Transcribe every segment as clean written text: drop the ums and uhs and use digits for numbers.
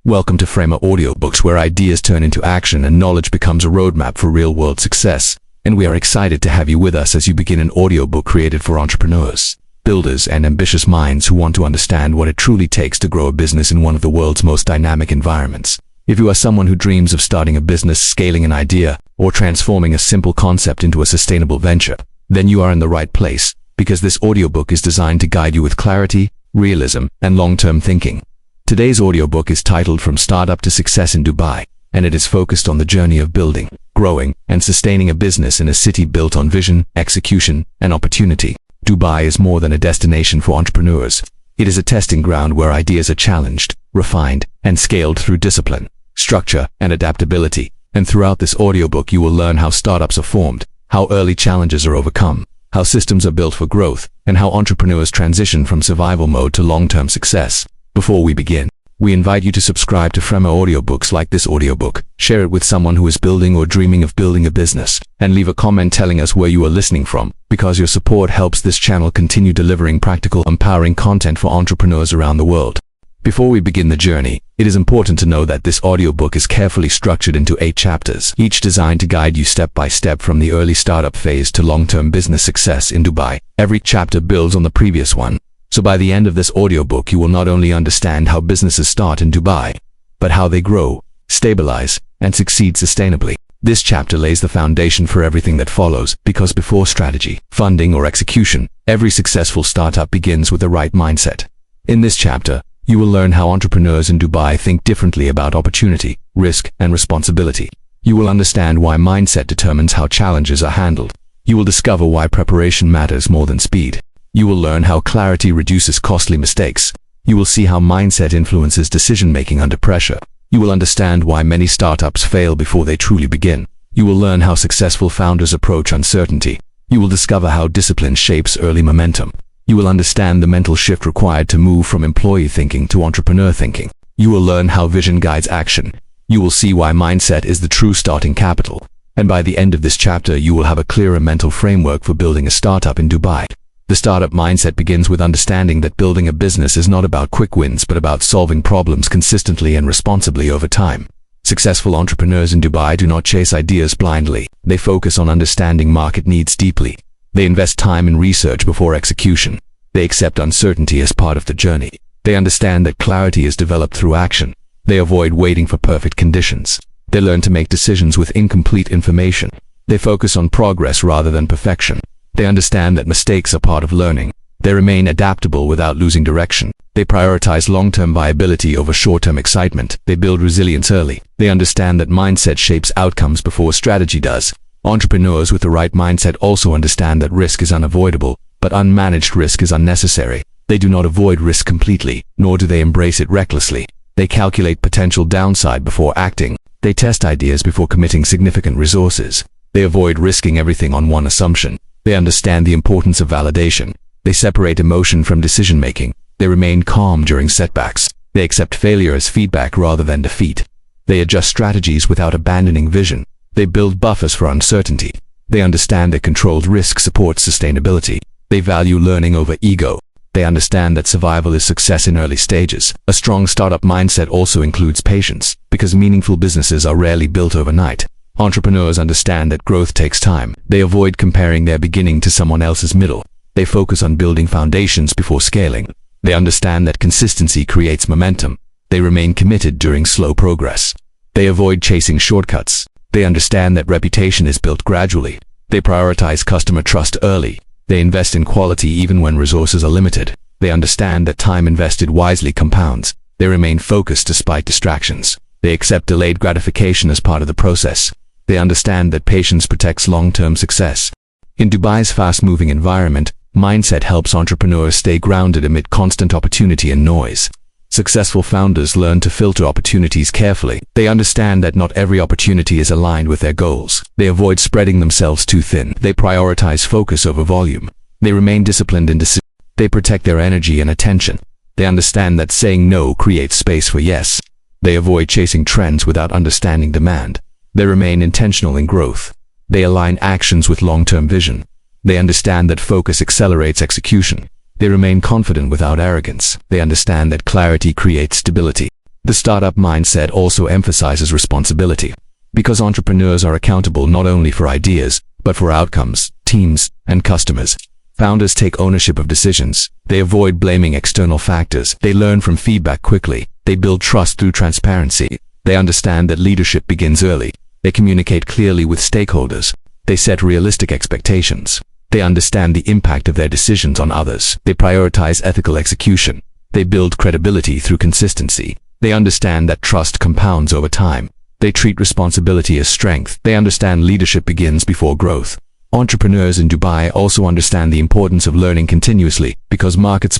Welcome to Framer Audiobooks, where ideas turn into action and knowledge becomes a roadmap for real-world success. And we are excited to have you with us as you begin an audiobook created for entrepreneurs, builders, and ambitious minds who want to understand what it truly takes to grow a business in one of the world's most dynamic environments. If you are someone who dreams of starting a business, scaling an idea, or transforming a simple concept into a sustainable venture, then you are in the right place, because this audiobook is designed to guide you with clarity, realism, and long-term thinking. Today's audiobook is titled From Startup to Success in Dubai, and it is focused on the journey of building, growing, and sustaining a business in a city built on vision, execution, and opportunity. Dubai is more than a destination for entrepreneurs. It is a testing ground where ideas are challenged, refined, and scaled through discipline, structure, and adaptability. And throughout this audiobook, you will learn how startups are formed, how early challenges are overcome, how systems are built for growth, and how entrepreneurs transition from survival mode to long-term success. Before we begin, we invite you to subscribe to Framer Audiobooks, like this audiobook, share it with someone who is building or dreaming of building a business, and leave a comment telling us where you are listening from, because your support helps this channel continue delivering practical, empowering content for entrepreneurs around the world. Before we begin the journey, it is important to know that this audiobook is carefully structured into 8 chapters, each designed to guide you step by step from the early startup phase to long-term business success in Dubai. Every chapter builds on the previous one. So by the end of this audiobook, you will not only understand how businesses start in Dubai, but how they grow, stabilize, and succeed sustainably. This chapter lays the foundation for everything that follows, because before strategy, funding, or execution, every successful startup begins with the right mindset. In this chapter, you will learn how entrepreneurs in Dubai think differently about opportunity, risk, and responsibility. You will understand why mindset determines how challenges are handled. You will discover why preparation matters more than speed. You will learn how clarity reduces costly mistakes. You will see how mindset influences decision-making under pressure. You will understand why many startups fail before they truly begin. You will learn how successful founders approach uncertainty. You will discover how discipline shapes early momentum. You will understand the mental shift required to move from employee thinking to entrepreneur thinking. You will learn how vision guides action. You will see why mindset is the true starting capital. And by the end of this chapter, you will have a clearer mental framework for building a startup in Dubai. The startup mindset begins with understanding that building a business is not about quick wins, but about solving problems consistently and responsibly over time. Successful entrepreneurs in Dubai do not chase ideas blindly. They focus on understanding market needs deeply. They invest time in research before execution. They accept uncertainty as part of the journey. They understand that clarity is developed through action. They avoid waiting for perfect conditions. They learn to make decisions with incomplete information. They focus on progress rather than perfection. They understand that mistakes are part of learning. They remain adaptable without losing direction. They prioritize long-term viability over short-term excitement. They build resilience early. They understand that mindset shapes outcomes before strategy does. Entrepreneurs with the right mindset also understand that risk is unavoidable, but unmanaged risk is unnecessary. They do not avoid risk completely, nor do they embrace it recklessly. They calculate potential downside before acting. They test ideas before committing significant resources. They avoid risking everything on one assumption. They understand the importance of validation. They separate emotion from decision-making. They remain calm during setbacks. They accept failure as feedback rather than defeat. They adjust strategies without abandoning vision. They build buffers for uncertainty. They understand that controlled risk supports sustainability. They value learning over ego. They understand that survival is success in early stages. A strong startup mindset also includes patience, because meaningful businesses are rarely built overnight. Entrepreneurs understand that growth takes time. They avoid comparing their beginning to someone else's middle. They focus on building foundations before scaling. They understand that consistency creates momentum. They remain committed during slow progress. They avoid chasing shortcuts. They understand that reputation is built gradually. They prioritize customer trust early. They invest in quality even when resources are limited. They understand that time invested wisely compounds. They remain focused despite distractions. They accept delayed gratification as part of the process. They understand that patience protects long-term success. In Dubai's fast-moving environment, mindset helps entrepreneurs stay grounded amid constant opportunity and noise. Successful founders learn to filter opportunities carefully. They understand that not every opportunity is aligned with their goals. They avoid spreading themselves too thin. They prioritize focus over volume. They remain disciplined in decisions. They protect their energy and attention. They understand that saying no creates space for yes. They avoid chasing trends without understanding demand. They remain intentional in growth. They align actions with long-term vision. They understand that focus accelerates execution. They remain confident without arrogance. They understand that clarity creates stability. The startup mindset also emphasizes responsibility, because entrepreneurs are accountable not only for ideas, but for outcomes, teams, and customers. Founders take ownership of decisions. They avoid blaming external factors. They learn from feedback quickly. They build trust through transparency. They understand that leadership begins early. They communicate clearly with stakeholders. They set realistic expectations. They understand the impact of their decisions on others. They prioritize ethical execution. They build credibility through consistency. They understand that trust compounds over time. They treat responsibility as strength. They understand leadership begins before growth. Entrepreneurs in Dubai also understand the importance of learning continuously, because markets,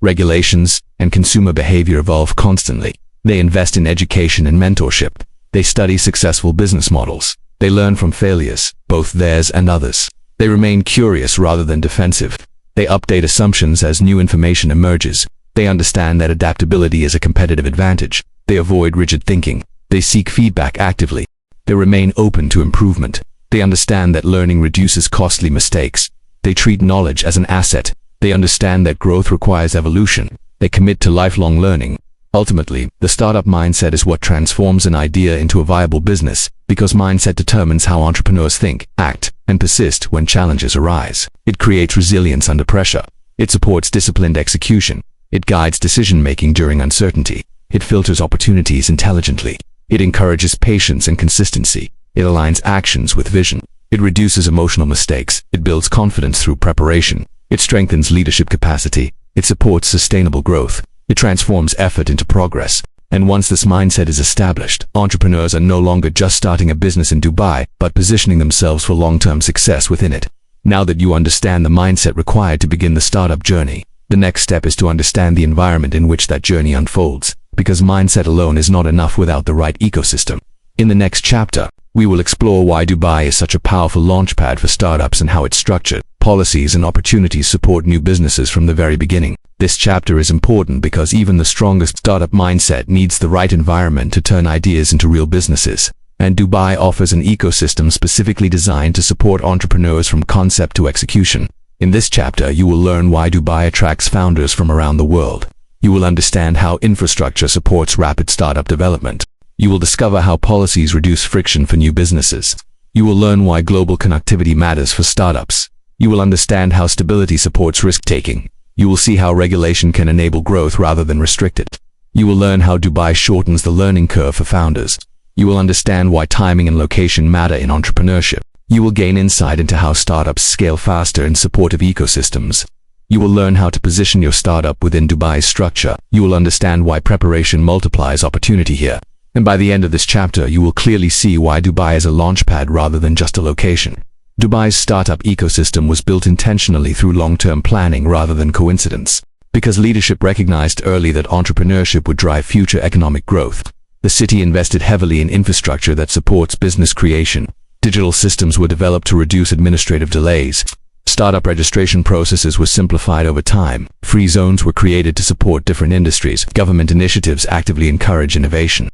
regulations, and consumer behavior evolve constantly. They invest in education and mentorship. They study successful business models. They learn from failures, both theirs and others. They remain curious rather than defensive. They update assumptions as new information emerges. They understand that adaptability is a competitive advantage. They avoid rigid thinking. They seek feedback actively. They remain open to improvement. They understand that learning reduces costly mistakes. They treat knowledge as an asset. They understand that growth requires evolution. They commit to lifelong learning. Ultimately, the startup mindset is what transforms an idea into a viable business, because mindset determines how entrepreneurs think, act, and persist when challenges arise. It creates resilience under pressure. It supports disciplined execution. It guides decision-making during uncertainty. It filters opportunities intelligently. It encourages patience and consistency. It aligns actions with vision. It reduces emotional mistakes. It builds confidence through preparation. It strengthens leadership capacity. It supports sustainable growth. It transforms effort into progress. And once this mindset is established, entrepreneurs are no longer just starting a business in Dubai, but positioning themselves for long-term success within it. Now that you understand the mindset required to begin the startup journey, the next step is to understand the environment in which that journey unfolds, because mindset alone is not enough without the right ecosystem. In the next chapter, we will explore why Dubai is such a powerful launchpad for startups and how it's structured. Policies and opportunities support new businesses from the very beginning. This chapter is important because even the strongest startup mindset needs the right environment to turn ideas into real businesses. And Dubai offers an ecosystem specifically designed to support entrepreneurs from concept to execution. In this chapter, you will learn why Dubai attracts founders from around the world. You will understand how infrastructure supports rapid startup development. You will discover how policies reduce friction for new businesses. You will learn why global connectivity matters for startups. You will understand how stability supports risk-taking. You will see how regulation can enable growth rather than restrict it. You will learn how Dubai shortens the learning curve for founders. You will understand why timing and location matter in entrepreneurship. You will gain insight into how startups scale faster in supportive ecosystems. You will learn how to position your startup within Dubai's structure. You will understand why preparation multiplies opportunity here. And by the end of this chapter, you will clearly see why Dubai is a launchpad rather than just a location. Dubai's startup ecosystem was built intentionally through long-term planning rather than coincidence, because leadership recognized early that entrepreneurship would drive future economic growth. The city invested heavily in infrastructure that supports business creation. Digital systems were developed to reduce administrative delays. Startup registration processes were simplified over time. Free zones were created to support different industries. Government initiatives actively encourage innovation.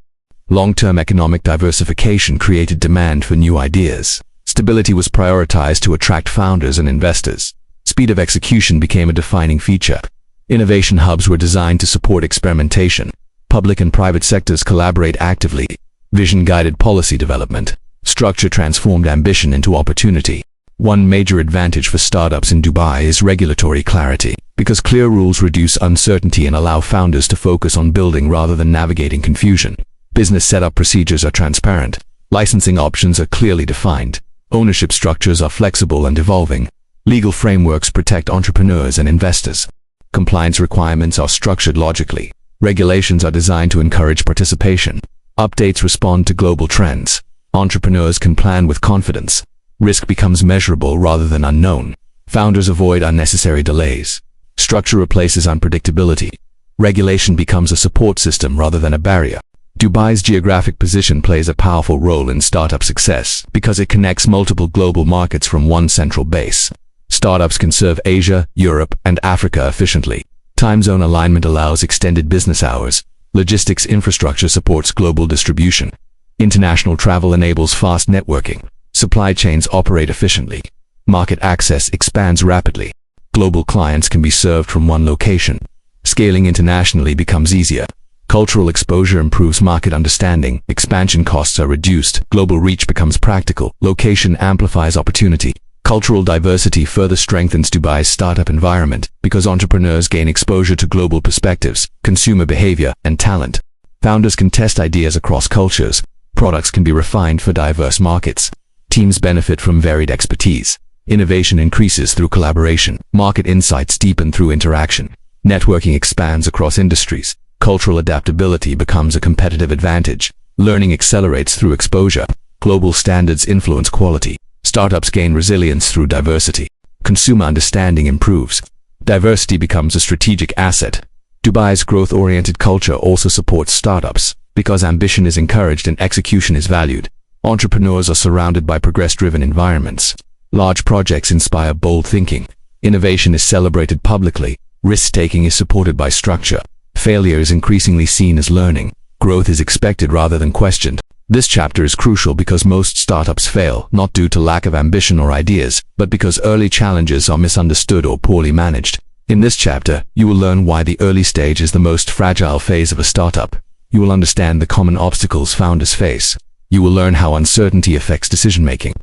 Long-term economic diversification created demand for new ideas. Stability was prioritized to attract founders and investors. Speed of execution became a defining feature. Innovation hubs were designed to support experimentation. Public and private sectors collaborate actively. Vision guided policy development. Structure transformed ambition into opportunity. One major advantage for startups in Dubai is regulatory clarity, because clear rules reduce uncertainty and allow founders to focus on building rather than navigating confusion. Business setup procedures are transparent. Licensing options are clearly defined. Ownership structures are flexible and evolving. Legal frameworks protect entrepreneurs and investors. Compliance requirements are structured logically. Regulations are designed to encourage participation. Updates respond to global trends. Entrepreneurs can plan with confidence. Risk becomes measurable rather than unknown. Founders avoid unnecessary delays. Structure replaces unpredictability. Regulation becomes a support system rather than a barrier. Dubai's geographic position plays a powerful role in startup success because it connects multiple global markets from one central base. Startups can serve Asia, Europe, and Africa efficiently. Time zone alignment allows extended business hours. Logistics infrastructure supports global distribution. International travel enables fast networking. Supply chains operate efficiently. Market access expands rapidly. Global clients can be served from one location. Scaling internationally becomes easier. Cultural exposure improves market understanding, expansion costs are reduced, global reach becomes practical, location amplifies opportunity. Cultural diversity further strengthens Dubai's startup environment because entrepreneurs gain exposure to global perspectives, consumer behavior, and talent. Founders can test ideas across cultures. Products can be refined for diverse markets. Teams benefit from varied expertise. Innovation increases through collaboration. Market insights deepen through interaction. Networking expands across industries. Cultural adaptability becomes a competitive advantage. Learning accelerates through exposure. Global standards influence quality. Startups gain resilience through diversity. Consumer understanding improves. Diversity becomes a strategic asset. Dubai's growth-oriented culture also supports startups because ambition is encouraged and execution is valued. Entrepreneurs are surrounded by progress-driven environments. Large projects inspire bold thinking. Innovation is celebrated publicly. Risk-taking is supported by structure. Failure is increasingly seen as learning. Growth is expected rather than questioned. This chapter is crucial because most startups fail, not due to lack of ambition or ideas, but because early challenges are misunderstood or poorly managed. In this chapter, you will learn why the early stage is the most fragile phase of a startup. You will understand the common obstacles founders face. You will learn how uncertainty affects decision-making.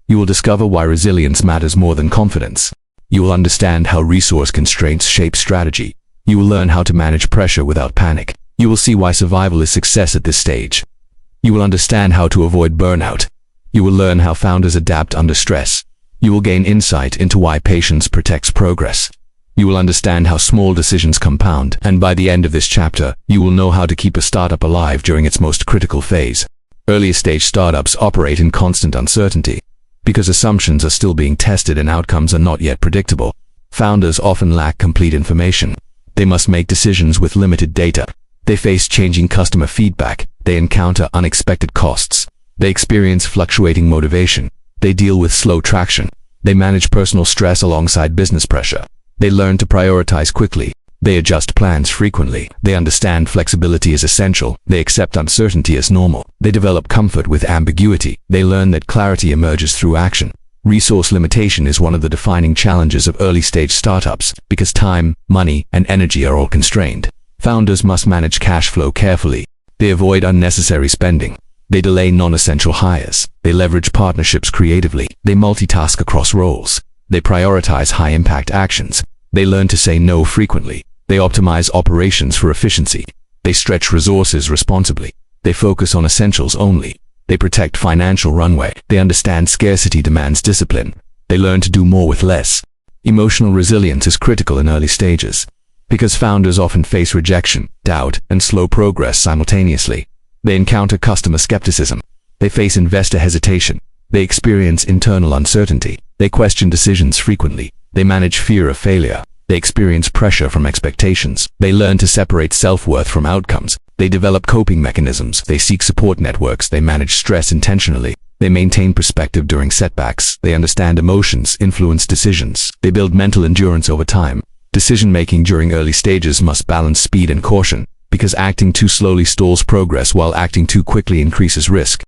You will discover why resilience matters more than confidence. You will understand how resource constraints shape strategy. You will learn how to manage pressure without panic. You will see why survival is success at this stage. You will understand how to avoid burnout. You will learn how founders adapt under stress. You will gain insight into why patience protects progress. You will understand how small decisions compound, and by the end of this chapter, you will know how to keep a startup alive during its most critical phase. Early stage startups operate in constant uncertainty because assumptions are still being tested and outcomes are not yet predictable. Founders often lack complete information. They must make decisions with limited data. They face changing customer feedback. They encounter unexpected costs. They experience fluctuating motivation. They deal with slow traction. They manage personal stress alongside business pressure. They learn to prioritize quickly. They adjust plans frequently. They understand flexibility is essential. They accept uncertainty as normal. They develop comfort with ambiguity. They learn that clarity emerges through action. Resource limitation is one of the defining challenges of early-stage startups because time, money, and energy are all constrained. Founders must manage cash flow carefully. They avoid unnecessary spending. They delay non-essential hires. They leverage partnerships creatively. They multitask across roles. They prioritize high-impact actions. They learn to say no frequently. They optimize operations for efficiency. They stretch resources responsibly. They focus on essentials only. They protect financial runway. They understand scarcity demands discipline. They learn to do more with less. Emotional resilience is critical in early stages because founders often face rejection, doubt, and slow progress simultaneously. They encounter customer skepticism. They face investor hesitation. They experience internal uncertainty. They question decisions frequently. They manage fear of failure. They experience pressure from expectations. They learn to separate self-worth from outcomes. They develop coping mechanisms. They seek support networks. They manage stress intentionally. They maintain perspective during setbacks. They understand emotions, influence decisions. They build mental endurance over time. Decision-making during early stages must balance speed and caution, because acting too slowly stalls progress while acting too quickly increases risk.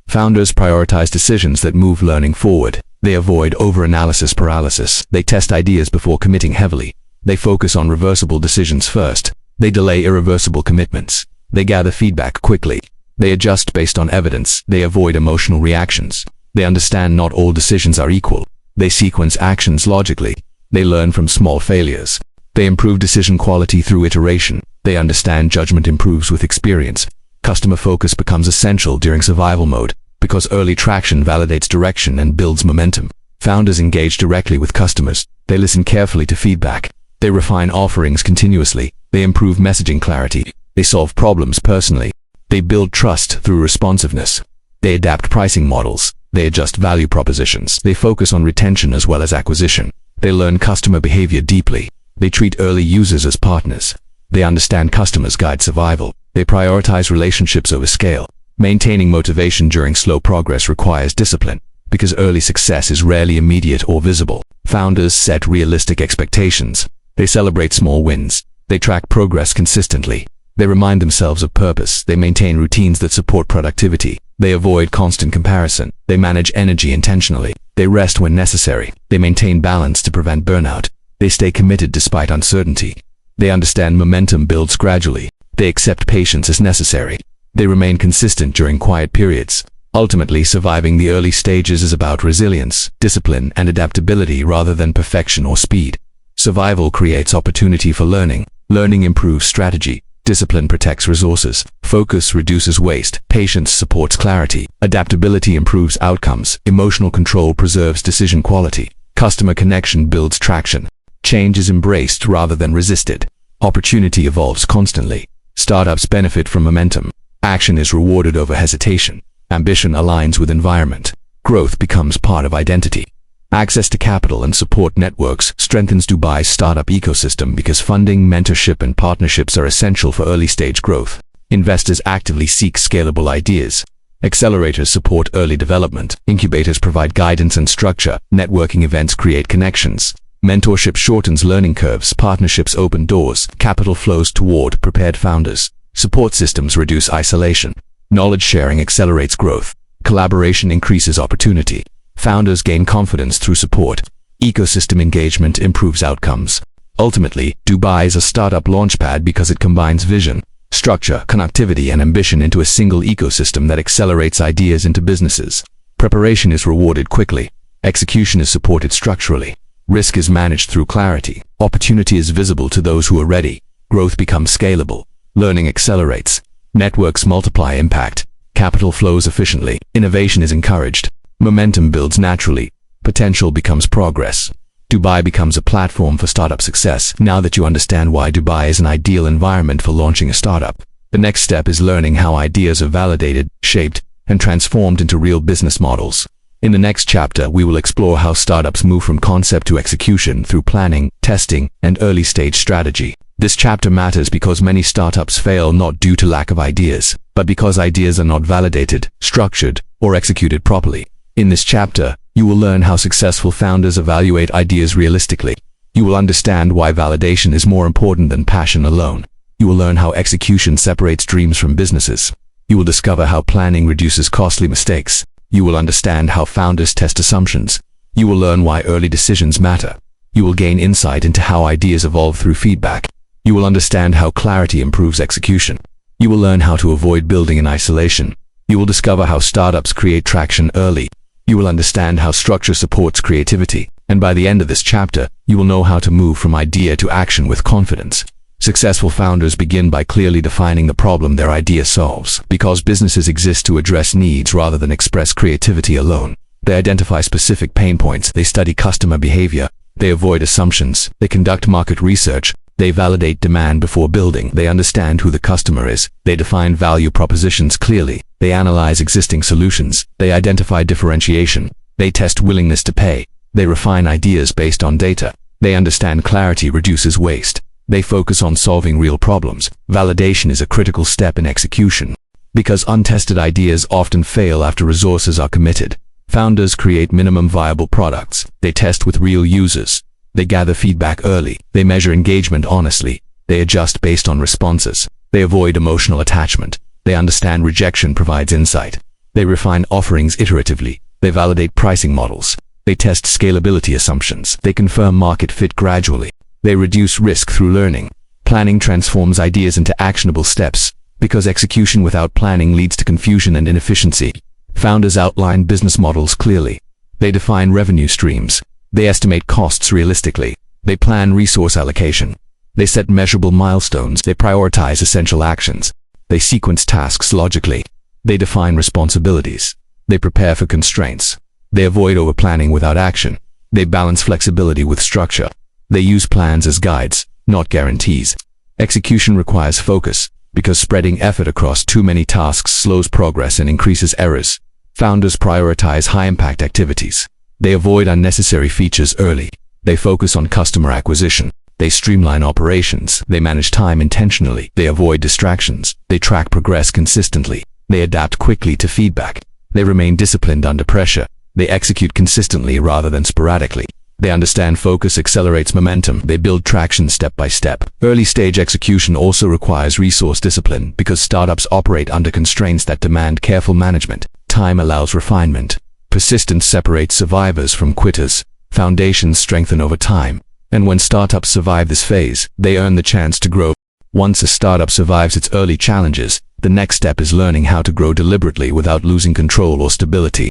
Founders prioritize decisions that move learning forward. They avoid over-analysis paralysis. They test ideas before committing heavily. They focus on reversible decisions first. They delay irreversible commitments. They gather feedback quickly. They adjust based on evidence. They avoid emotional reactions. They understand not all decisions are equal. They sequence actions logically. They learn from small failures. They improve decision quality through iteration. They understand judgment improves with experience. Customer focus becomes essential during survival mode because early traction validates direction and builds momentum. Founders engage directly with customers. They listen carefully to feedback. They refine offerings continuously. They improve messaging clarity. They solve problems personally. They build trust through responsiveness. They adapt pricing models. They adjust value propositions. They focus on retention as well as acquisition. They learn customer behavior deeply. They treat early users as partners. They understand customers guide survival. They prioritize relationships over scale. Maintaining motivation during slow progress requires discipline because early success is rarely immediate or visible. Founders set realistic expectations. They celebrate small wins. They track progress consistently. They remind themselves of purpose. They maintain routines that support productivity. They avoid constant comparison. They manage energy intentionally. They rest when necessary. They maintain balance to prevent burnout. They stay committed despite uncertainty. They understand momentum builds gradually. They accept patience as necessary. They remain consistent during quiet periods. Ultimately, surviving the early stages is about resilience, discipline, and adaptability rather than perfection or speed. Survival creates opportunity for learning. Learning improves strategy. Discipline protects resources. Focus reduces waste. Patience supports clarity. Adaptability improves outcomes. Emotional control preserves decision quality. Customer connection builds traction. Change is embraced rather than resisted. Opportunity evolves constantly. Startups benefit from momentum. Action is rewarded over hesitation. Ambition aligns with environment. Growth becomes part of identity. Access to capital and support networks strengthens Dubai's startup ecosystem because funding, mentorship, and partnerships are essential for early-stage growth. Investors actively seek scalable ideas. Accelerators support early development. Incubators provide guidance and structure. Networking events create connections. Mentorship shortens learning curves. Partnerships open doors. Capital flows toward prepared founders. Support systems reduce isolation. Knowledge sharing accelerates growth. Collaboration increases opportunity. Founders gain confidence through support. Ecosystem engagement improves outcomes. Ultimately, Dubai is a startup launchpad because it combines vision, structure, connectivity, and ambition into a single ecosystem that accelerates ideas into businesses. Preparation is rewarded quickly. Execution is supported structurally. Risk is managed through clarity. Opportunity is visible to those who are ready. Growth becomes scalable. Learning accelerates. Networks multiply impact. Capital flows efficiently. Innovation is encouraged. Momentum builds naturally. Potential becomes progress. Dubai becomes a platform for startup success. Now that you understand why Dubai is an ideal environment for launching a startup, the next step is learning how ideas are validated, shaped, and transformed into real business models. In the next chapter, we will explore how startups move from concept to execution through planning, testing, and early-stage strategy. This chapter matters because many startups fail not due to lack of ideas, but because ideas are not validated, structured, or executed properly. In this chapter, you will learn how successful founders evaluate ideas realistically. You will understand why validation is more important than passion alone. You will learn how execution separates dreams from businesses. You will discover how planning reduces costly mistakes. You will understand how founders test assumptions. You will learn why early decisions matter. You will gain insight into how ideas evolve through feedback. You will understand how clarity improves execution. You will learn how to avoid building in isolation. You will discover how startups create traction early. You will understand how structure supports creativity. And by the end of this chapter, you will know how to move from idea to action with confidence. Successful founders begin by clearly defining the problem their idea solves. Because businesses exist to address needs rather than express creativity alone. They identify specific pain points. They study customer behavior. They avoid assumptions. They conduct market research. They validate demand before building. They understand who the customer is. They define value propositions clearly. They analyze existing solutions. They identify differentiation. They test willingness to pay. They refine ideas based on data. They understand clarity reduces waste. They focus on solving real problems. Validation is a critical step in execution. Because untested ideas often fail after resources are committed. Founders create minimum viable products. They test with real users. They gather feedback early. They measure engagement honestly. They adjust based on responses. They avoid emotional attachment. They understand rejection provides insight. They refine offerings iteratively. They validate pricing models. They test scalability assumptions. They confirm market fit gradually. They reduce risk through learning. Planning transforms ideas into actionable steps. Because execution without planning leads to confusion and inefficiency. Founders outline business models clearly. They define revenue streams. They estimate costs realistically. They plan resource allocation. They set measurable milestones. They prioritize essential actions. They sequence tasks logically. They define responsibilities. They prepare for constraints. They avoid overplanning without action. They balance flexibility with structure. They use plans as guides, not guarantees. Execution requires focus, because spreading effort across too many tasks slows progress and increases errors. Founders prioritize high-impact activities. They avoid unnecessary features early. They focus on customer acquisition. They streamline operations. They manage time intentionally. They avoid distractions. They track progress consistently. They adapt quickly to feedback. They remain disciplined under pressure. They execute consistently rather than sporadically. They understand focus accelerates momentum. They build traction step by step. Early-stage execution also requires resource discipline because startups operate under constraints that demand careful management. Time allows refinement. Persistence separates survivors from quitters. Foundations strengthen over time. And when startups survive this phase, they earn the chance to grow. Once a startup survives its early challenges, the next step is learning how to grow deliberately without losing control or stability.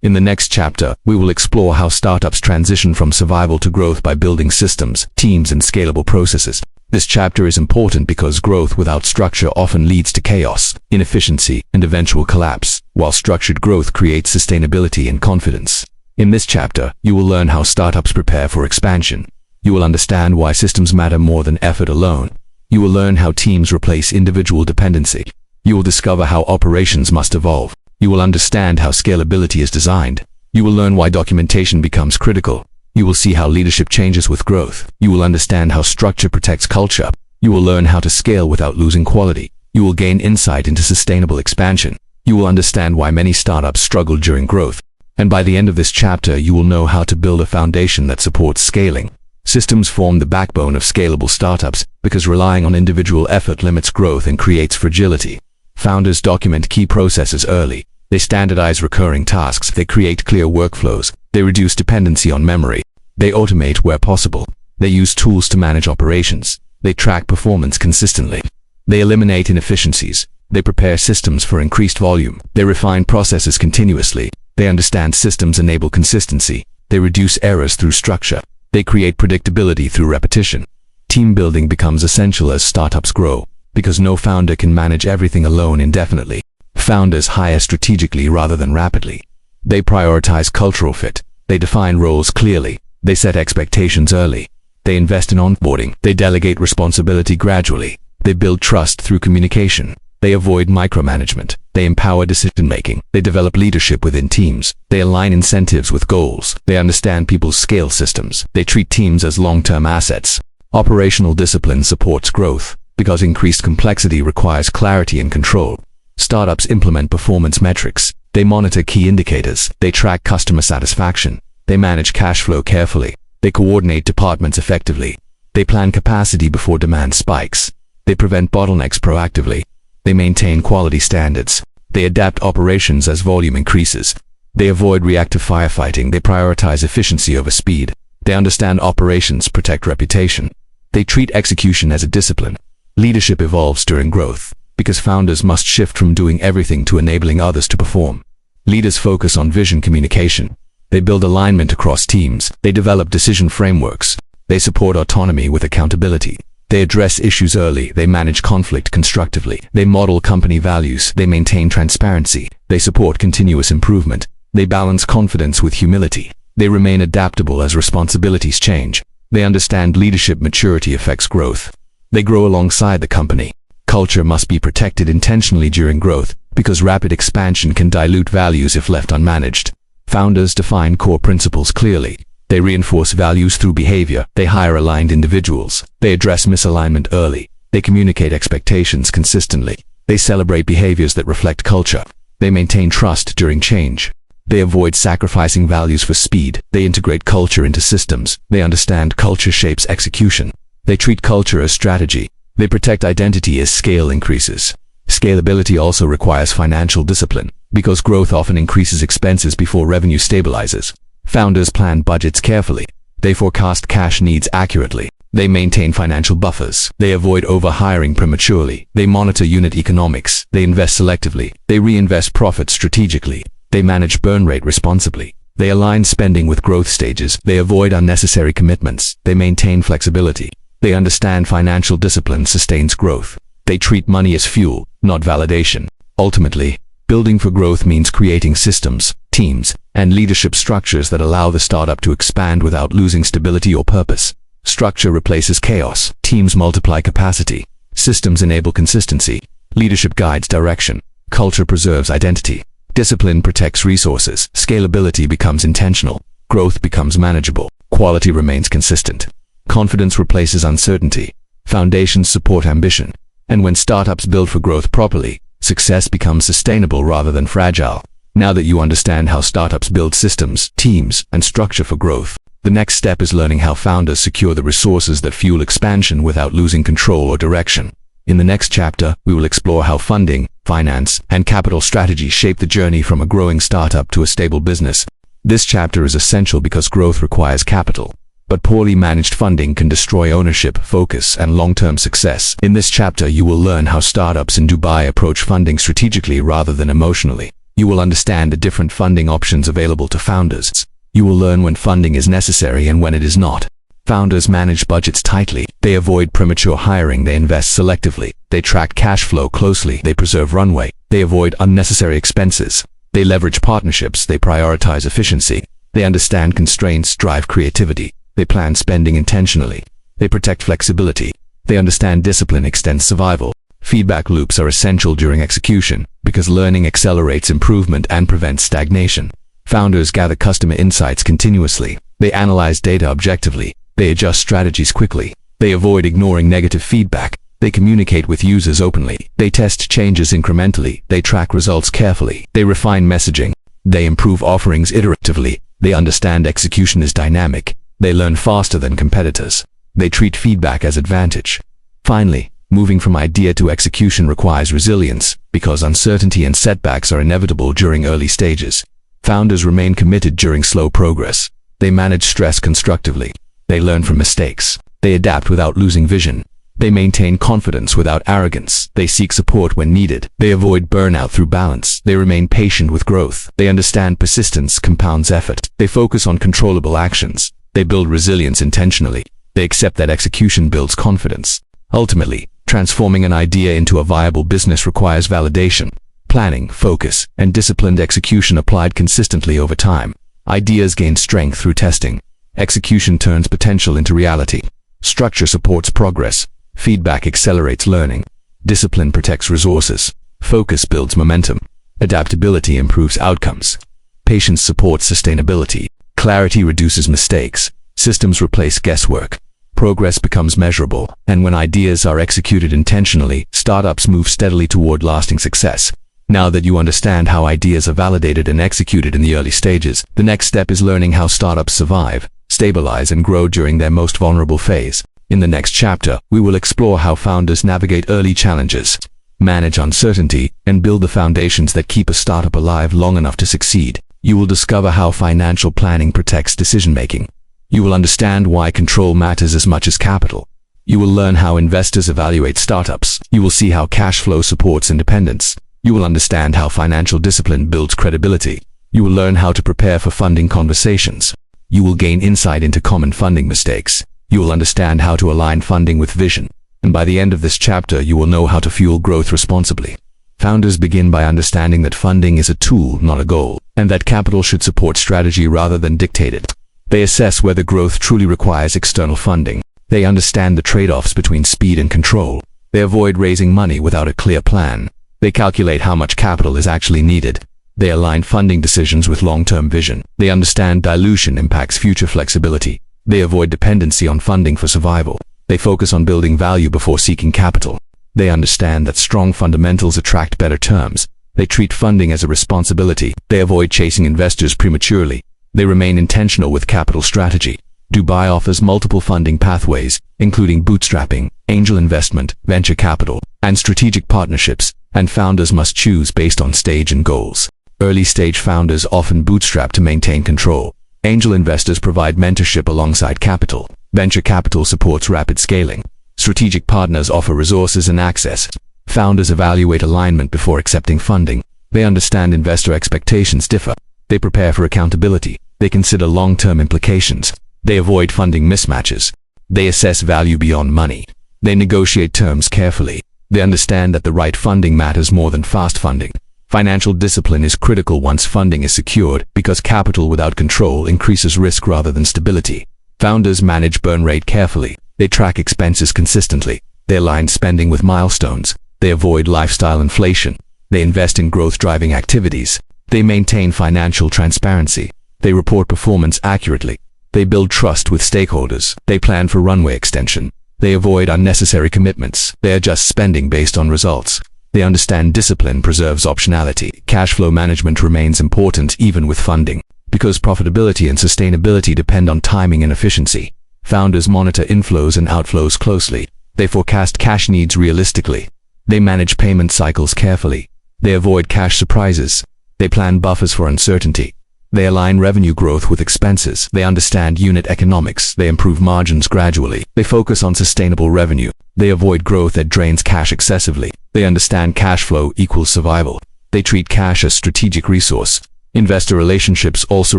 In the next chapter, we will explore how startups transition from survival to growth by building systems, teams, and scalable processes. This chapter is important because growth without structure often leads to chaos, inefficiency, and eventual collapse, while structured growth creates sustainability and confidence. In this chapter, you will learn how startups prepare for expansion. You will understand why systems matter more than effort alone. You will learn how teams replace individual dependency. You will discover how operations must evolve. You will understand how scalability is designed. You will learn why documentation becomes critical. You will see how leadership changes with growth. You will understand how structure protects culture. You will learn how to scale without losing quality. You will gain insight into sustainable expansion. You will understand why many startups struggle during growth. And by the end of this chapter, you will know how to build a foundation that supports scaling. Systems form the backbone of scalable startups because relying on individual effort limits growth and creates fragility. Founders document key processes early. They standardize recurring tasks. They create clear workflows. They reduce dependency on memory. They automate where possible. They use tools to manage operations. They track performance consistently. They eliminate inefficiencies. They prepare systems for increased volume. They refine processes continuously. They understand systems enable consistency. They reduce errors through structure. They create predictability through repetition. Team building becomes essential as startups grow, because no founder can manage everything alone indefinitely. Founders hire strategically rather than rapidly. They prioritize cultural fit. They define roles clearly. They set expectations early. They invest in onboarding. They delegate responsibility gradually. They build trust through communication. They avoid micromanagement. They empower decision-making. They develop leadership within teams. They align incentives with goals. They understand people's scale systems. They treat teams as long-term assets. Operational discipline supports growth, because increased complexity requires clarity and control. Startups implement performance metrics. They monitor key indicators. They track customer satisfaction. They manage cash flow carefully. They coordinate departments effectively. They plan capacity before demand spikes. They prevent bottlenecks proactively. They maintain quality standards. They adapt operations as volume increases. They avoid reactive firefighting. They prioritize efficiency over speed. They understand operations, protect reputation. They treat execution as a discipline. Leadership evolves during growth, because founders must shift from doing everything to enabling others to perform. Leaders focus on vision communication. They build alignment across teams. They develop decision frameworks. They support autonomy with accountability. They address issues early. They manage conflict constructively. They model company values. They maintain transparency. They support continuous improvement. They balance confidence with humility. They remain adaptable as responsibilities change. They understand leadership maturity affects growth. They grow alongside the company. Culture must be protected intentionally during growth, because rapid expansion can dilute values if left unmanaged. Founders define core principles clearly. They reinforce values through behavior. They hire aligned individuals. They address misalignment early. They communicate expectations consistently. They celebrate behaviors that reflect culture. They maintain trust during change. They avoid sacrificing values for speed. They integrate culture into systems. They understand culture shapes execution. They treat culture as strategy. They protect identity as scale increases. Scalability also requires financial discipline, because growth often increases expenses before revenue stabilizes. Founders plan budgets carefully. They forecast cash needs accurately. They maintain financial buffers. They avoid overhiring prematurely. They monitor unit economics. They invest selectively. They reinvest profits strategically. They manage burn rate responsibly. They align spending with growth stages. They avoid unnecessary commitments. They maintain flexibility. They understand financial discipline sustains growth. They treat money as fuel, not validation. Ultimately, building for growth means creating systems, teams, and leadership structures that allow the startup to expand without losing stability or purpose. Structure replaces chaos. Teams multiply capacity. Systems enable consistency. Leadership guides direction. Culture preserves identity. Discipline protects resources. Scalability becomes intentional. Growth becomes manageable. Quality remains consistent. Confidence replaces uncertainty. Foundations support ambition. And when startups build for growth properly, success becomes sustainable rather than fragile. Now that you understand how startups build systems, teams, and structure for growth, the next step is learning how founders secure the resources that fuel expansion without losing control or direction. In the next chapter, we will explore how funding, finance, and capital strategy shape the journey from a growing startup to a stable business. This chapter is essential because growth requires capital. but poorly managed funding can destroy ownership, focus, and long-term success. In this chapter, you will learn how startups in Dubai approach funding strategically rather than emotionally. You will understand the different funding options available to founders. You will learn when funding is necessary and when it is not. Founders manage budgets tightly. They avoid premature hiring. They invest selectively. They track cash flow closely. They preserve runway. They avoid unnecessary expenses. They leverage partnerships. They prioritize efficiency. They understand constraints, drive creativity. They plan spending intentionally. They protect flexibility. They understand discipline extends survival. Feedback loops are essential during execution because learning accelerates improvement and prevents stagnation. Founders gather customer insights continuously. They analyze data objectively. They adjust strategies quickly. They avoid ignoring negative feedback. They communicate with users openly. They test changes incrementally. They track results carefully. They refine messaging. They improve offerings iteratively. They understand execution is dynamic. They learn faster than competitors. They treat feedback as advantage. Finally, moving from idea to execution requires resilience because uncertainty and setbacks are inevitable during early stages. Founders remain committed during slow progress. They manage stress constructively. They learn from mistakes. They adapt without losing vision. They maintain confidence without arrogance. They seek support when needed. They avoid burnout through balance. They remain patient with growth. They understand persistence compounds effort. They focus on controllable actions. They build resilience intentionally. They accept that execution builds confidence. Ultimately, transforming an idea into a viable business requires validation, planning, focus, and disciplined execution applied consistently over time. Ideas gain strength through testing. Execution turns potential into reality. Structure supports progress. Feedback accelerates learning. Discipline protects resources. Focus builds momentum. Adaptability improves outcomes. Patience supports sustainability. Clarity reduces mistakes. Systems replace guesswork. Progress becomes measurable. And when ideas are executed intentionally, startups move steadily toward lasting success. Now that you understand how ideas are validated and executed in the early stages, the next step is learning how startups survive, stabilize, and grow during their most vulnerable phase. In the next chapter, we will explore how founders navigate early challenges, manage uncertainty, and build the foundations that keep a startup alive long enough to succeed. You will discover how financial planning protects decision-making. You will understand why control matters as much as capital. You will learn how investors evaluate startups. You will see how cash flow supports independence. You will understand how financial discipline builds credibility. You will learn how to prepare for funding conversations. You will gain insight into common funding mistakes. You will understand how to align funding with vision. And by the end of this chapter, you will know how to fuel growth responsibly. Founders begin by understanding that funding is a tool, not a goal, and that capital should support strategy rather than dictate it. They assess whether growth truly requires external funding. They understand the trade-offs between speed and control. They avoid raising money without a clear plan. They calculate how much capital is actually needed. They align funding decisions with long-term vision. They understand dilution impacts future flexibility. They avoid dependency on funding for survival. They focus on building value before seeking capital. They understand that strong fundamentals attract better terms. They treat funding as a responsibility. They avoid chasing investors prematurely. They remain intentional with capital strategy. Dubai offers multiple funding pathways, including bootstrapping, angel investment, venture capital, and strategic partnerships, and founders must choose based on stage and goals. Early-stage founders often bootstrap to maintain control. Angel investors provide mentorship alongside capital. Venture capital supports rapid scaling. Strategic partners offer resources and access. Founders evaluate alignment before accepting funding. They understand investor expectations differ. They prepare for accountability. They consider long-term implications. They avoid funding mismatches. They assess value beyond money. They negotiate terms carefully. They understand that the right funding matters more than fast funding. Financial discipline is critical once funding is secured because capital without control increases risk rather than stability. Founders manage burn rate carefully. They track expenses consistently. They align spending with milestones. They avoid lifestyle inflation. They invest in growth-driving activities. They maintain financial transparency. They report performance accurately. They build trust with stakeholders. They plan for runway extension. They avoid unnecessary commitments. They adjust spending based on results. They understand discipline preserves optionality. Cash flow management remains important even with funding, because profitability and sustainability depend on timing and efficiency. Founders monitor inflows and outflows closely. They forecast cash needs realistically. They manage payment cycles carefully. They avoid cash surprises. They plan buffers for uncertainty. They align revenue growth with expenses. They understand unit economics. They improve margins gradually. They focus on sustainable revenue. They avoid growth that drains cash excessively. They understand cash flow equals survival. They treat cash as strategic resource. Investor relationships also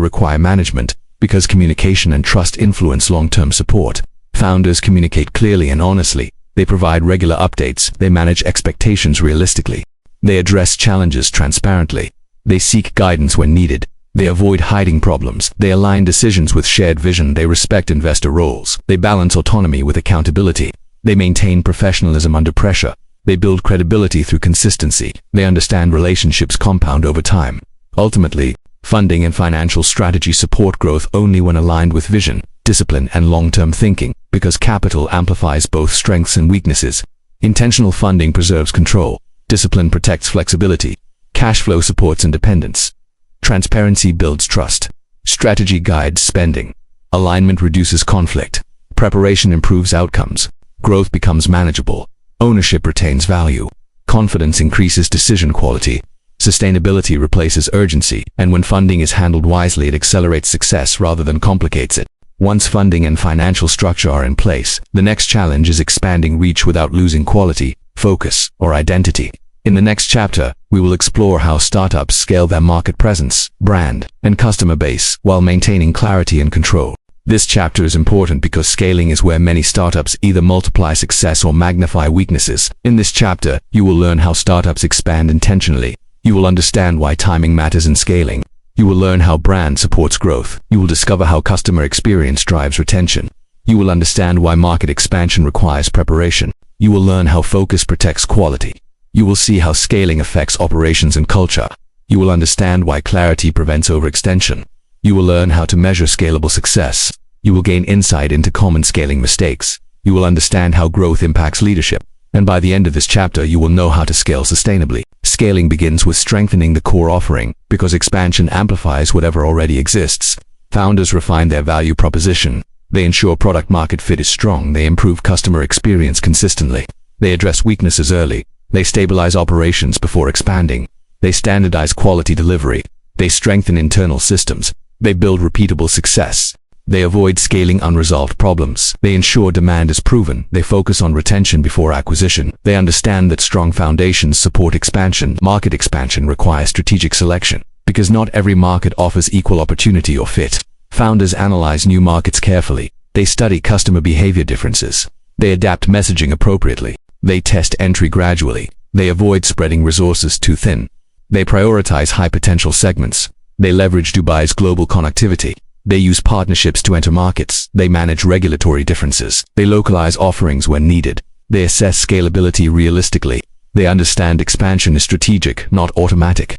require management because communication and trust influence long-term support. Founders communicate clearly and honestly. They provide regular updates. They manage expectations realistically. They address challenges transparently. They seek guidance when needed. They avoid hiding problems. They align decisions with shared vision. They respect investor roles. They balance autonomy with accountability. They maintain professionalism under pressure. They build credibility through consistency. They understand relationships compound over time. Ultimately, funding and financial strategy support growth only when aligned with vision, discipline, and long-term thinking, because capital amplifies both strengths and weaknesses. Intentional funding preserves control. Discipline protects flexibility. Cash flow supports independence. Transparency builds trust. Strategy guides spending. Alignment reduces conflict. Preparation improves outcomes. Growth becomes manageable. Ownership retains value. Confidence increases decision quality. Sustainability replaces urgency, and when funding is handled wisely, it accelerates success rather than complicates it. Once funding and financial structure are in place, the next challenge is expanding reach without losing quality, focus, or identity. In the next chapter, we will explore how startups scale their market presence, brand, and customer base while maintaining clarity and control. This chapter is important because scaling is where many startups either multiply success or magnify weaknesses. In this chapter, you will learn how startups expand intentionally. You will understand why timing matters in scaling. You will learn how brand supports growth. You will discover how customer experience drives retention. You will understand why market expansion requires preparation. You will learn how focus protects quality. You will see how scaling affects operations and culture. You will understand why clarity prevents overextension. You will learn how to measure scalable success. You will gain insight into common scaling mistakes. You will understand how growth impacts leadership. And by the end of this chapter, you will know how to scale sustainably. Scaling begins with strengthening the core offering, because expansion amplifies whatever already exists. Founders refine their value proposition. They ensure product market fit is strong. They improve customer experience consistently. They address weaknesses early. They stabilize operations before expanding. They standardize quality delivery. They strengthen internal systems. They build repeatable success. They avoid scaling unresolved problems. They ensure demand is proven. They focus on retention before acquisition. They understand that strong foundations support expansion. Market expansion requires strategic selection, because not every market offers equal opportunity or fit. Founders analyze new markets carefully. They study customer behavior differences. They adapt messaging appropriately. They test entry gradually. They avoid spreading resources too thin. They prioritize high-potential segments. They leverage Dubai's global connectivity. They use partnerships to enter markets. They manage regulatory differences. They localize offerings when needed. They assess scalability realistically. They understand expansion is strategic, not automatic.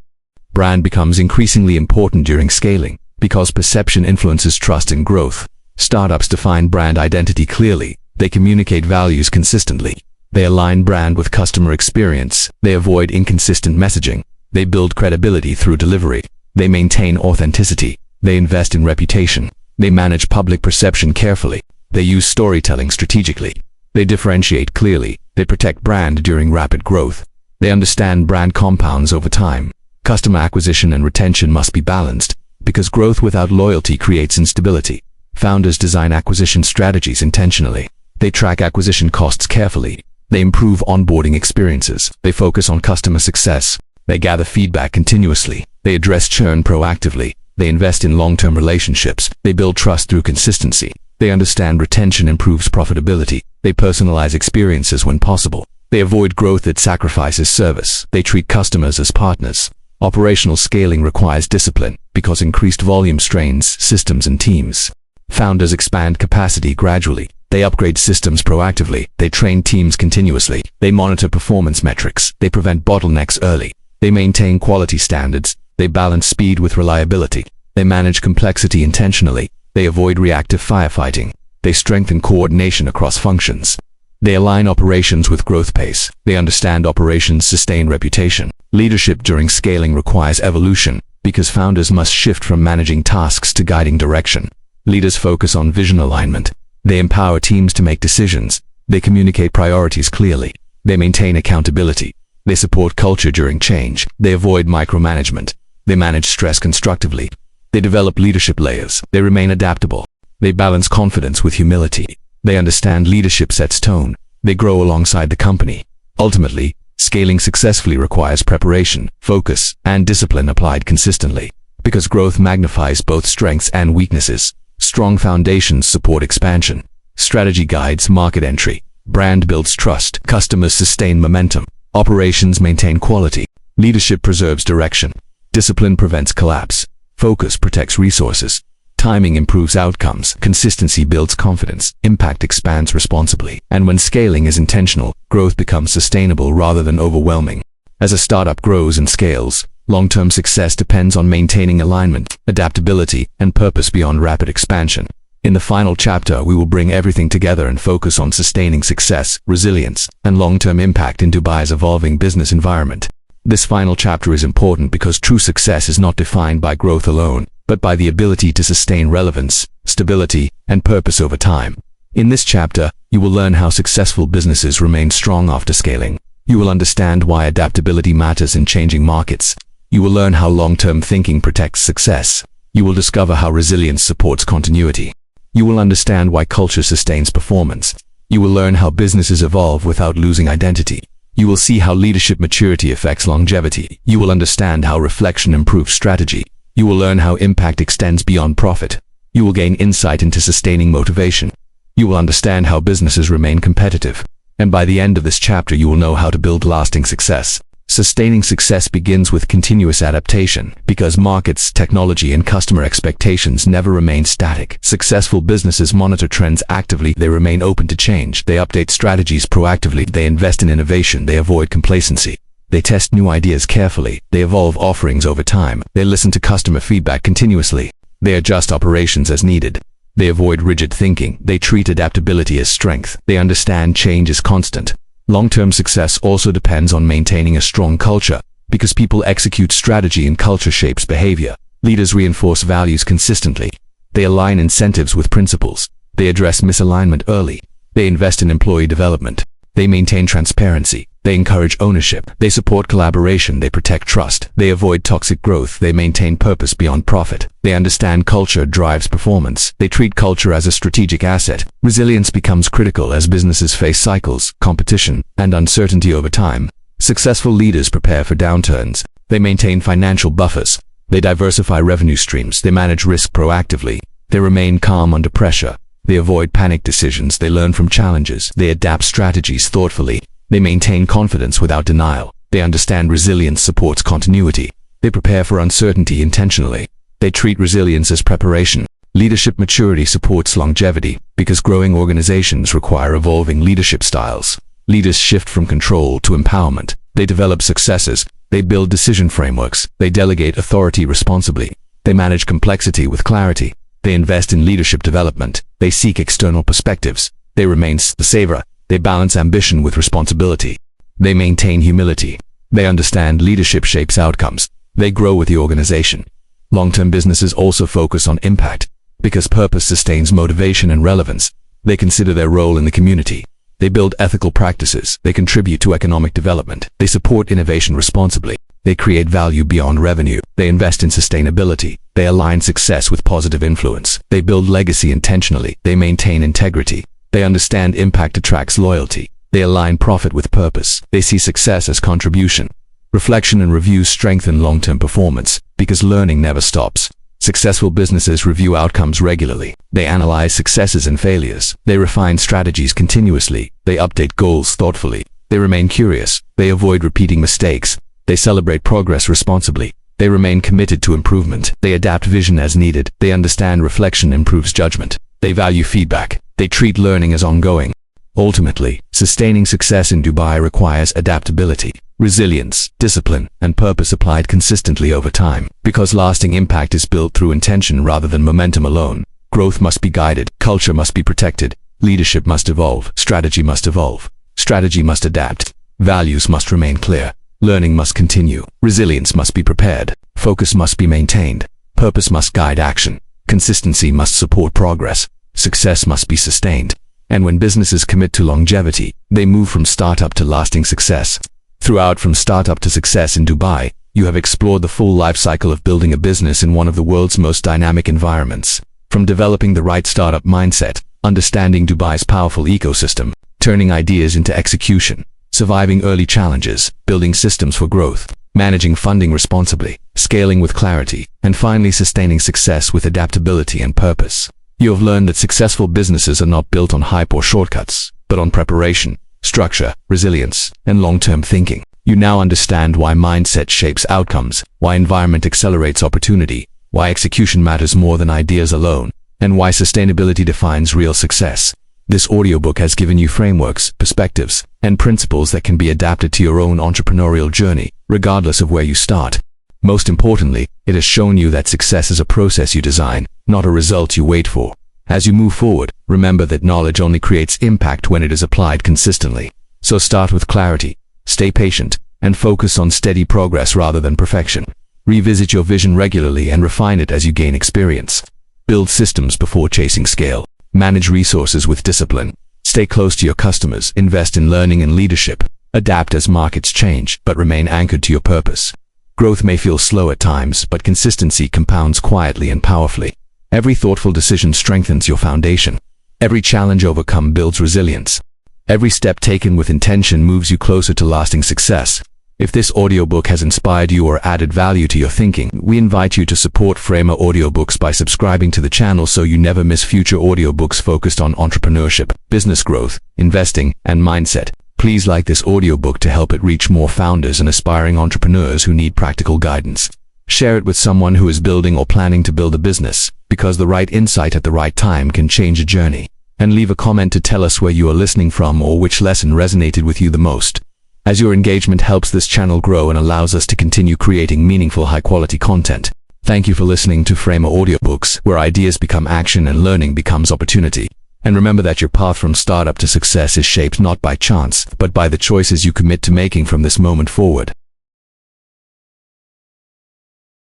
Brand becomes increasingly important during scaling, because perception influences trust and growth. Startups define brand identity clearly. They communicate values consistently. They align brand with customer experience. They avoid inconsistent messaging. They build credibility through delivery. They maintain authenticity. They invest in reputation. They manage public perception carefully. They use storytelling strategically. They differentiate clearly. They protect brand during rapid growth. They understand brand compounds over time. Customer acquisition and retention must be balanced, because growth without loyalty creates instability. Founders design acquisition strategies intentionally. They track acquisition costs carefully. They improve onboarding experiences. They focus on customer success. They gather feedback continuously. They address churn proactively. They invest in long-term relationships. They build trust through consistency. They understand retention improves profitability. They personalize experiences when possible. They avoid growth that sacrifices service. They treat customers as partners. Operational scaling requires discipline, because increased volume strains systems and teams. Founders expand capacity gradually. They upgrade systems proactively. They train teams continuously. They monitor performance metrics. They prevent bottlenecks early. They maintain quality standards. They balance speed with reliability. They manage complexity intentionally. They avoid reactive firefighting. They strengthen coordination across functions. They align operations with growth pace. They understand operations sustain reputation. Leadership during scaling requires evolution, because founders must shift from managing tasks to guiding direction. Leaders focus on vision alignment. They empower teams to make decisions. They communicate priorities clearly. They maintain accountability. They support culture during change. They avoid micromanagement. They manage stress constructively. They develop leadership layers. They remain adaptable. They balance confidence with humility. They understand leadership sets tone. They grow alongside the company. Ultimately, scaling successfully requires preparation, focus, and discipline applied consistently. Because growth magnifies both strengths and weaknesses. Strong foundations support expansion. Strategy guides market entry. Brand builds trust. Customers sustain momentum. Operations maintain quality. Leadership preserves direction. Discipline prevents collapse. Focus protects resources. Timing improves outcomes. Consistency builds confidence. Impact expands responsibly. And when scaling is intentional, growth becomes sustainable rather than overwhelming. As a startup grows and scales, long-term success depends on maintaining alignment, adaptability, and purpose beyond rapid expansion. In the final chapter, we will bring everything together and focus on sustaining success, resilience, and long-term impact in Dubai's evolving business environment. This final chapter is important because true success is not defined by growth alone, but by the ability to sustain relevance, stability, and purpose over time. In this chapter, you will learn how successful businesses remain strong after scaling. You will understand why adaptability matters in changing markets. You will learn how long-term thinking protects success. You will discover how resilience supports continuity. You will understand why culture sustains performance. You will learn how businesses evolve without losing identity. You will see how leadership maturity affects longevity. You will understand how reflection improves strategy. You will learn how impact extends beyond profit. You will gain insight into sustaining motivation. You will understand how businesses remain competitive. And by the end of this chapter, you will know how to build lasting success. Sustaining success begins with continuous adaptation, because markets, technology, and customer expectations never remain static. Successful businesses monitor trends actively. They remain open to change. They update strategies proactively. They invest in innovation. They avoid complacency. They test new ideas carefully. They evolve offerings over time. They listen to customer feedback continuously. They adjust operations as needed. They avoid rigid thinking. They treat adaptability as strength. They understand change is constant. Long-term success also depends on maintaining a strong culture, because people execute strategy and culture shapes behavior. Leaders reinforce values consistently. They align incentives with principles. They address misalignment early. They invest in employee development. They maintain transparency. They encourage ownership. They support collaboration. They protect trust. They avoid toxic growth. They maintain purpose beyond profit. They understand culture drives performance. They treat culture as a strategic asset. Resilience becomes critical as businesses face cycles, competition, and uncertainty over time. Successful leaders prepare for downturns. They maintain financial buffers. They diversify revenue streams. They manage risk proactively. They remain calm under pressure. They avoid panic decisions. They learn from challenges. They adapt strategies thoughtfully. They maintain confidence without denial. They understand resilience supports continuity. They prepare for uncertainty intentionally. They treat resilience as preparation. Leadership maturity supports longevity, because growing organizations require evolving leadership styles. Leaders shift from control to empowerment. They develop successors. They build decision frameworks. They delegate authority responsibly. They manage complexity with clarity. They invest in leadership development. They seek external perspectives. They remain the saver. They balance ambition with responsibility. They maintain humility. They understand leadership shapes outcomes. They grow with the organization. Long-term businesses also focus on impact, because purpose sustains motivation and relevance. They consider their role in the community. They build ethical practices. They contribute to economic development. They support innovation responsibly. They create value beyond revenue. They invest in sustainability. They align success with positive influence. They build legacy intentionally. They maintain integrity. They understand impact attracts loyalty. They align profit with purpose. They see success as contribution. Reflection and review strengthen long-term performance, because learning never stops. Successful businesses review outcomes regularly. They analyze successes and failures. They refine strategies continuously. They update goals thoughtfully. They remain curious. They avoid repeating mistakes. They celebrate progress responsibly. They remain committed to improvement. They adapt vision as needed. They understand reflection improves judgment. They value feedback. They treat learning as ongoing. Ultimately, sustaining success in Dubai requires adaptability, resilience, discipline, and purpose applied consistently over time. Because lasting impact is built through intention rather than momentum alone. Growth must be guided, culture must be protected, leadership must evolve, strategy must adapt, values must remain clear, learning must continue, resilience must be prepared, focus must be maintained, purpose must guide action, consistency must support progress, success must be sustained. And when businesses commit to longevity, they move from startup to lasting success. Throughout from startup to success in Dubai, you have explored the full life cycle of building a business in one of the world's most dynamic environments. From developing the right startup mindset, understanding Dubai's powerful ecosystem, turning ideas into execution, surviving early challenges, building systems for growth, managing funding responsibly, scaling with clarity, and finally sustaining success with adaptability and purpose. You have learned that successful businesses are not built on hype or shortcuts, but on preparation, structure, resilience, and long-term thinking. You now understand why mindset shapes outcomes, why environment accelerates opportunity, why execution matters more than ideas alone, and why sustainability defines real success. This audiobook has given you frameworks, perspectives, and principles that can be adapted to your own entrepreneurial journey, regardless of where you start. Most importantly, it has shown you that success is a process you design, not a result you wait for. As you move forward, remember that knowledge only creates impact when it is applied consistently. So start with clarity, stay patient, and focus on steady progress rather than perfection. Revisit your vision regularly and refine it as you gain experience. Build systems before chasing scale. Manage resources with discipline. Stay close to your customers, invest in learning and leadership. Adapt as markets change, but remain anchored to your purpose. Growth may feel slow at times, but consistency compounds quietly and powerfully. Every thoughtful decision strengthens your foundation. Every challenge overcome builds resilience. Every step taken with intention moves you closer to lasting success. If this audiobook has inspired you or added value to your thinking, we invite you to support Framer Audiobooks by subscribing to the channel so you never miss future audiobooks focused on entrepreneurship, business growth, investing, and mindset. Please like this audiobook to help it reach more founders and aspiring entrepreneurs who need practical guidance. Share it with someone who is building or planning to build a business, because the right insight at the right time can change a journey. And leave a comment to tell us where you are listening from or which lesson resonated with you the most. As your engagement helps this channel grow and allows us to continue creating meaningful, high-quality content. Thank you for listening to Framer Audiobooks, where ideas become action and learning becomes opportunity. And remember that your path from startup to success is shaped not by chance, but by the choices you commit to making from this moment forward.